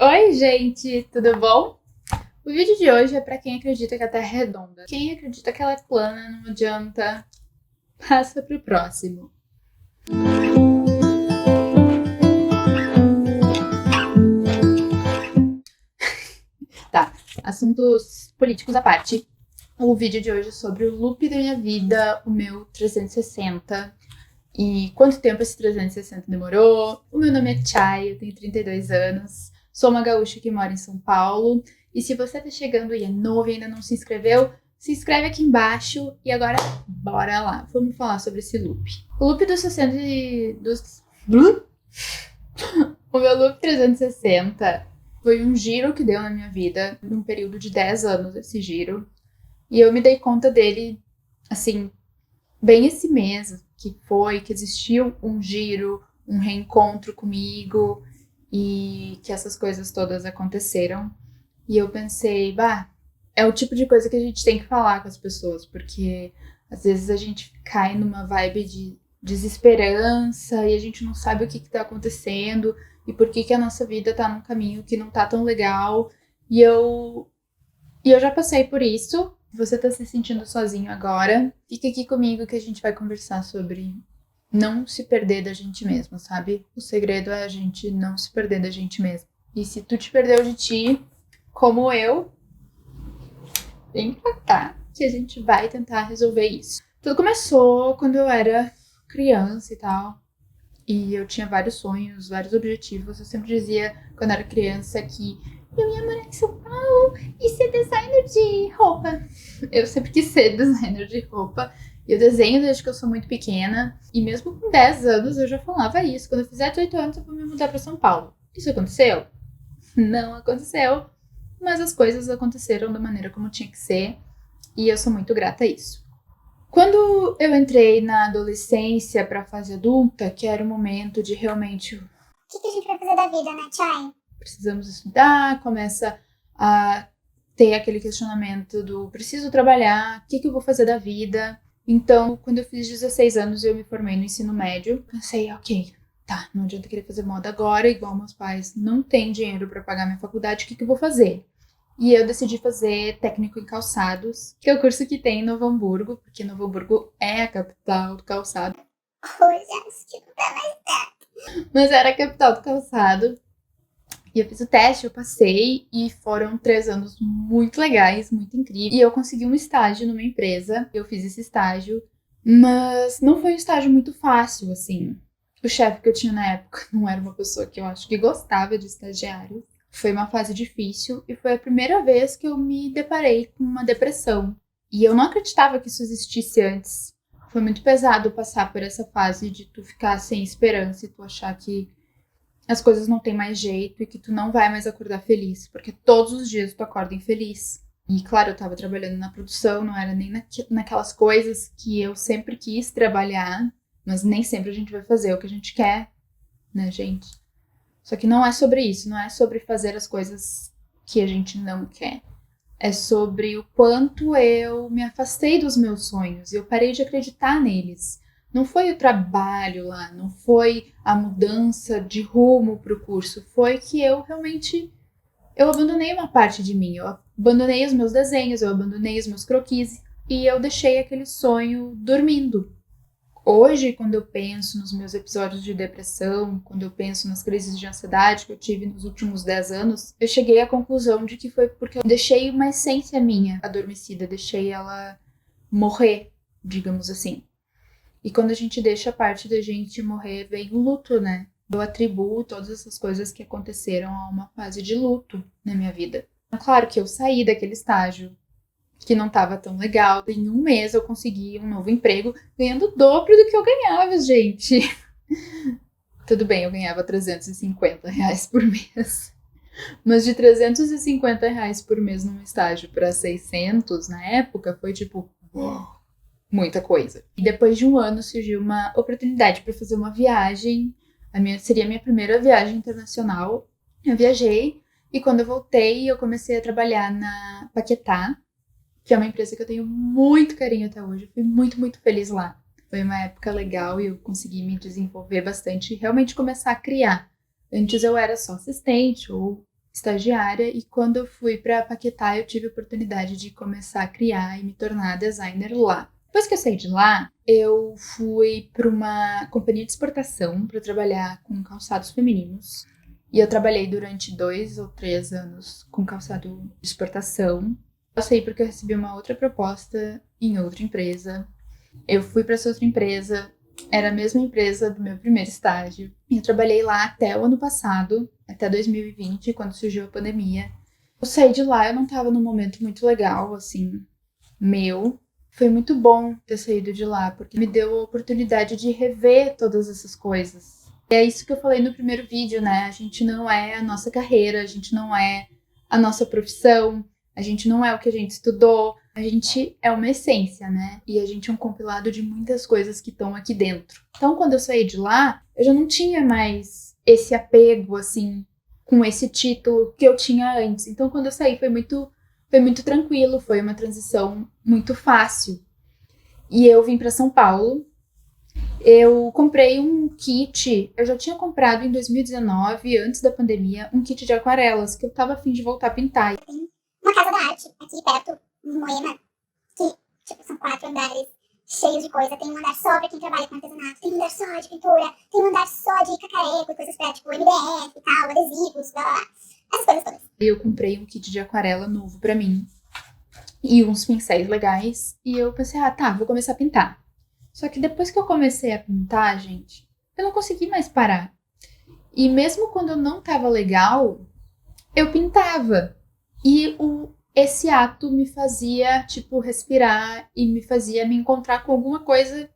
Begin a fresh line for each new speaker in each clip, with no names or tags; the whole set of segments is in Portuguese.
Oi, gente, tudo bom? O vídeo de hoje é pra quem acredita que a Terra é redonda. Quem acredita que ela é plana, não adianta, passa pro próximo. Tá, assuntos políticos à parte. O vídeo de hoje é sobre o loop da minha vida, o meu 360 e quanto tempo esse 360 demorou. O meu nome é Chay, eu tenho 32 anos, sou uma gaúcha que mora em São Paulo. E se você tá chegando e é novo e ainda não se inscreveu, se inscreve aqui embaixo. E agora, bora lá. Vamos falar sobre esse loop. O loop dos 60 O meu loop 360 foi um giro que deu na minha vida, num período de 10 anos esse giro. E eu me dei conta dele, assim, bem esse mês, que existiu um giro, um reencontro comigo e que essas coisas todas aconteceram. E eu pensei, é o tipo de coisa que a gente tem que falar com as pessoas, porque às vezes a gente cai numa vibe de desesperança e a gente não sabe o que tá acontecendo e por que a nossa vida tá num caminho que não tá tão legal. E eu já passei por isso. Você tá se sentindo sozinho agora, fica aqui comigo que a gente vai conversar sobre não se perder da gente mesmo, sabe? O segredo é a gente não se perder da gente mesmo. E se tu te perdeu de ti, como eu, vem pra cá que a gente vai tentar resolver isso. Tudo começou quando eu era criança e tal. E eu tinha vários sonhos, vários objetivos. Eu sempre dizia, quando era criança, que eu ia morar em São Paulo e ser designer de roupa. Eu sempre quis ser designer de roupa. Eu desenho desde que eu sou muito pequena. E mesmo com 10 anos eu já falava isso. Quando eu fizer 18 anos eu vou me mudar pra São Paulo. Isso aconteceu? Não aconteceu. Mas as coisas aconteceram da maneira como tinha que ser. E eu sou muito grata a isso. Quando eu entrei na adolescência pra fase adulta, que era o momento de realmente
O que a gente vai fazer da vida, né, Chay?
precisamos estudar, começa a ter aquele questionamento do preciso trabalhar, o que eu vou fazer da vida. Então, quando eu fiz 16 anos e eu me formei no ensino médio, pensei, ok, tá, não adianta querer fazer moda agora, igual meus pais não têm dinheiro pra pagar minha faculdade, o que eu vou fazer? E eu decidi fazer técnico em calçados, que é o curso que tem em Novo Hamburgo, porque Novo Hamburgo é a capital do calçado.
Hoje acho que não dá mais.
Mas era a capital do calçado. E eu fiz o teste, eu passei, e foram 3 anos muito legais, muito incríveis. E eu consegui um estágio numa empresa, eu fiz esse estágio, mas não foi um estágio muito fácil, assim. O chefe que eu tinha na época não era uma pessoa que eu acho que gostava de estagiário. Foi uma fase difícil e foi a primeira vez que eu me deparei com uma depressão. E eu não acreditava que isso existisse antes. Foi muito pesado passar por essa fase de tu ficar sem esperança e tu achar que as coisas não têm mais jeito e que tu não vai mais acordar feliz, porque todos os dias tu acorda infeliz. E claro, eu tava trabalhando na produção, não era nem naquelas coisas que eu sempre quis trabalhar, mas nem sempre a gente vai fazer o que a gente quer, né, gente? Só que não é sobre isso, não é sobre fazer as coisas que a gente não quer. É sobre o quanto eu me afastei dos meus sonhos e eu parei de acreditar neles. Não foi o trabalho lá, não foi a mudança de rumo pro curso, foi que eu realmente eu abandonei uma parte de mim, eu abandonei os meus desenhos, eu abandonei os meus croquis e eu deixei aquele sonho dormindo. Hoje, quando eu penso nos meus episódios de depressão, quando eu penso nas crises de ansiedade que eu tive nos últimos 10 anos, eu cheguei à conclusão de que foi porque eu deixei uma essência minha adormecida, deixei ela morrer, digamos assim. E quando a gente deixa a parte da gente morrer, vem o luto, né? Eu atribuo todas essas coisas que aconteceram a uma fase de luto na minha vida. Claro que eu saí daquele estágio que não estava tão legal. Em um mês eu consegui um novo emprego ganhando o dobro do que eu ganhava, gente. Tudo bem, eu ganhava R$ 350 por mês. Mas de R$ 350 por mês num estágio para 600 na época foi tipo, uau, muita coisa. E depois de um ano surgiu uma oportunidade para fazer uma viagem. Seria a minha primeira viagem internacional. Eu viajei e quando eu voltei eu comecei a trabalhar na Paquetá, que é uma empresa que eu tenho muito carinho até hoje. Eu fui muito, muito feliz lá. Foi uma época legal e eu consegui me desenvolver bastante e realmente começar a criar. Antes eu era só assistente ou estagiária, e quando eu fui para Paquetá, eu tive a oportunidade de começar a criar e me tornar designer lá. Depois que eu saí de lá, eu fui para uma companhia de exportação para trabalhar com calçados femininos. E eu trabalhei durante 2 ou 3 anos com calçado de exportação. Eu saí porque eu recebi uma outra proposta em outra empresa. Eu fui para essa outra empresa, era a mesma empresa do meu primeiro estágio. E eu trabalhei lá até o ano passado, até 2020, quando surgiu a pandemia. Eu saí de lá, eu não estava num momento muito legal, assim, meu. Foi muito bom ter saído de lá, porque me deu a oportunidade de rever todas essas coisas. E é isso que eu falei no primeiro vídeo, né? A gente não é a nossa carreira, a gente não é a nossa profissão, a gente não é o que a gente estudou, a gente é uma essência, né? E a gente é um compilado de muitas coisas que estão aqui dentro. Então, quando eu saí de lá, eu já não tinha mais esse apego, assim, com esse título que eu tinha antes. Então, quando eu saí, foi muito tranquilo, foi uma transição muito fácil. E eu vim para São Paulo. Eu comprei um kit, eu já tinha comprado em 2019, antes da pandemia, um kit de aquarelas, que eu tava a fim de voltar a pintar.
Tem uma casa da arte aqui perto, em Moema, que, tipo, são 4 andares cheios de coisa. Tem um andar só pra quem trabalha com artesanato, tem um andar só de pintura, tem um andar só de cacareco e coisas pra, tipo, MDF e tal, adesivos, blá, blá, essas coisas todas.
Eu comprei um kit de aquarela novo pra mim e uns pincéis legais, e eu pensei, vou começar a pintar. Só que depois que eu comecei a pintar, gente, eu não consegui mais parar. E mesmo quando eu não tava legal, eu pintava. E esse ato me fazia, tipo, respirar e me fazia me encontrar com alguma coisa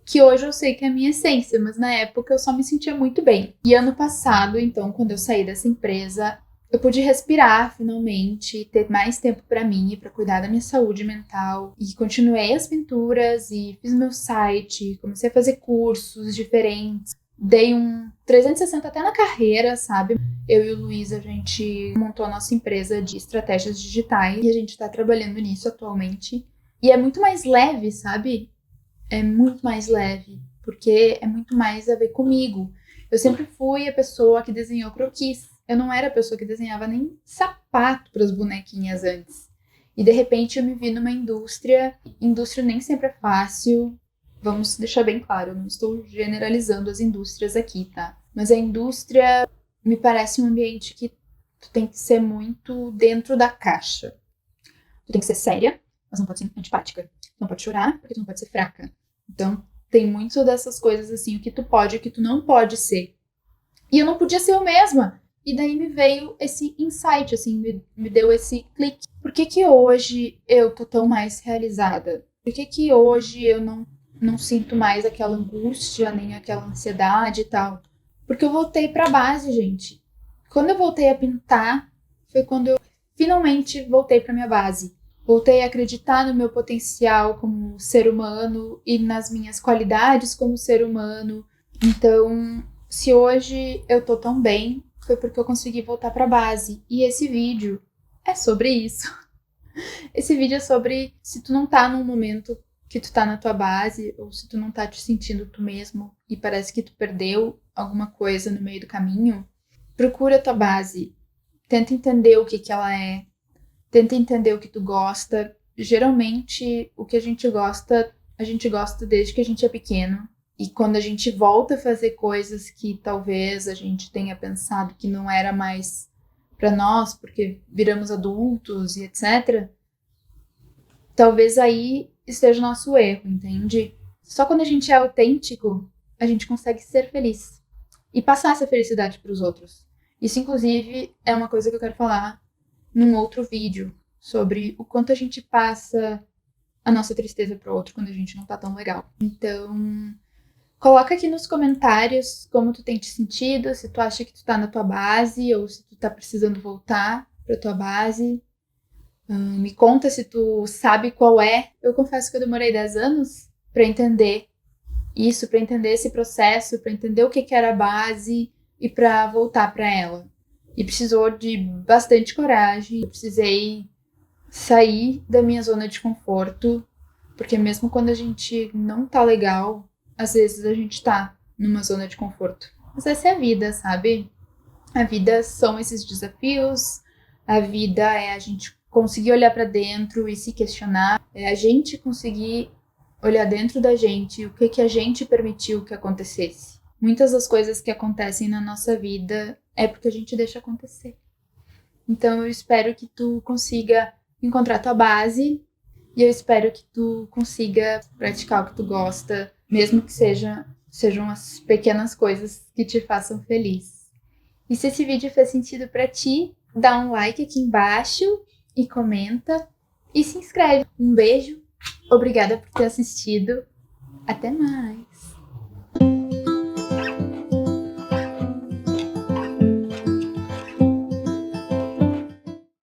que hoje eu sei que é a minha essência, mas na época eu só me sentia muito bem. E ano passado, então, quando eu saí dessa empresa, eu pude respirar finalmente, ter mais tempo pra mim e pra cuidar da minha saúde mental. E continuei as pinturas e fiz meu site, comecei a fazer cursos diferentes. Dei um 360 até na carreira, sabe? Eu e o Luiz, a gente montou a nossa empresa de estratégias digitais e a gente tá trabalhando nisso atualmente. E é muito mais leve, sabe? É muito mais leve, porque é muito mais a ver comigo. Eu sempre fui a pessoa que desenhou croquis. Eu não era a pessoa que desenhava nem sapato para as bonequinhas antes. E de repente eu me vi numa indústria. Indústria nem sempre é fácil. Vamos deixar bem claro, eu não estou generalizando as indústrias aqui, tá? Mas a indústria me parece um ambiente que tu tem que ser muito dentro da caixa. Tu tem que ser séria, mas não pode ser antipática. Tu não pode chorar, porque tu não pode ser fraca. Então, tem muito dessas coisas assim, o que tu pode e o que tu não pode ser. E eu não podia ser eu mesma. E daí me veio esse insight, assim, me deu esse clique. Por que que hoje eu tô tão mais realizada? Por que que hoje eu não sinto mais aquela angústia, nem aquela ansiedade e tal? Porque eu voltei pra base, gente. Quando eu voltei a pintar, foi quando eu finalmente voltei pra minha base. Voltei a acreditar no meu potencial como ser humano e nas minhas qualidades como ser humano. Então, se hoje eu tô tão bem, foi porque eu consegui voltar pra base. E esse vídeo é sobre isso. Esse vídeo é sobre se tu não tá num momento que tu tá na tua base, ou se tu não tá te sentindo tu mesmo e parece que tu perdeu alguma coisa no meio do caminho, procura a tua base. Tenta entender o que que ela é. Tenta entender o que tu gosta. Geralmente, o que a gente gosta desde que a gente é pequeno. E quando a gente volta a fazer coisas que talvez a gente tenha pensado que não era mais pra nós, porque viramos adultos e etc., talvez aí esteja o nosso erro, entende? Só quando a gente é autêntico, a gente consegue ser feliz e passar essa felicidade pros outros. Isso, inclusive, é uma coisa que eu quero falar num outro vídeo, sobre o quanto a gente passa a nossa tristeza pro outro quando a gente não tá tão legal. Então, coloca aqui nos comentários como tu tem te sentido, se tu acha que tu tá na tua base ou se tu tá precisando voltar pra tua base. Me conta se tu sabe qual é. Eu confesso que eu demorei 10 anos pra entender isso, pra entender esse processo, pra entender o que que era a base e pra voltar pra ela. E precisou de bastante coragem. Eu precisei sair da minha zona de conforto, porque mesmo quando a gente não tá legal, às vezes a gente tá numa zona de conforto. Mas essa é a vida, sabe? A vida são esses desafios, a vida é a gente conseguir olhar para dentro e se questionar, é a gente conseguir olhar dentro da gente o que a gente permitiu que acontecesse. Muitas das coisas que acontecem na nossa vida é porque a gente deixa acontecer. Então eu espero que tu consiga encontrar tua base e eu espero que tu consiga praticar o que tu gosta, mesmo que sejam as pequenas coisas que te façam feliz. E se esse vídeo fez sentido pra ti, dá um like aqui embaixo e comenta e se inscreve. Um beijo, obrigada por ter assistido. Até mais!